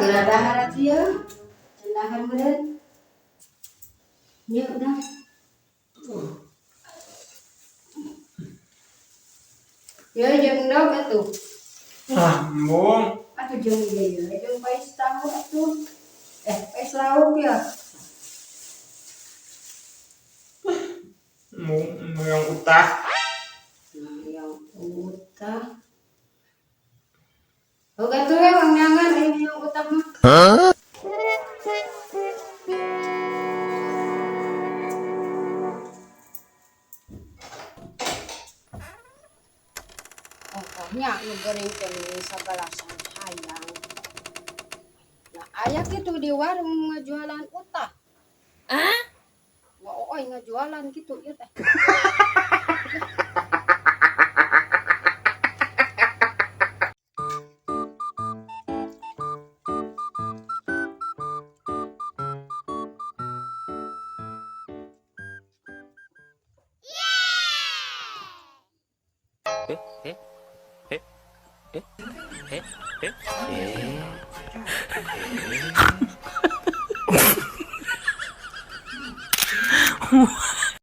gerak daharat dia. Cendahan meren. Ya udah. Ya jeung dog atuh. Sambung. Atuh jeung ieu ya, jeung pais tahu atuh. Pais lauk ya. Mau yang utah. Nah, yang utah. Oke tuh ya Bang Nyangan ini yang utah mah. Pokoknya ngegoreng teh sabalasan hayang. Nah, aya kitu di warung ngajualan utah. Wah, ngajualan gitu ieu teh.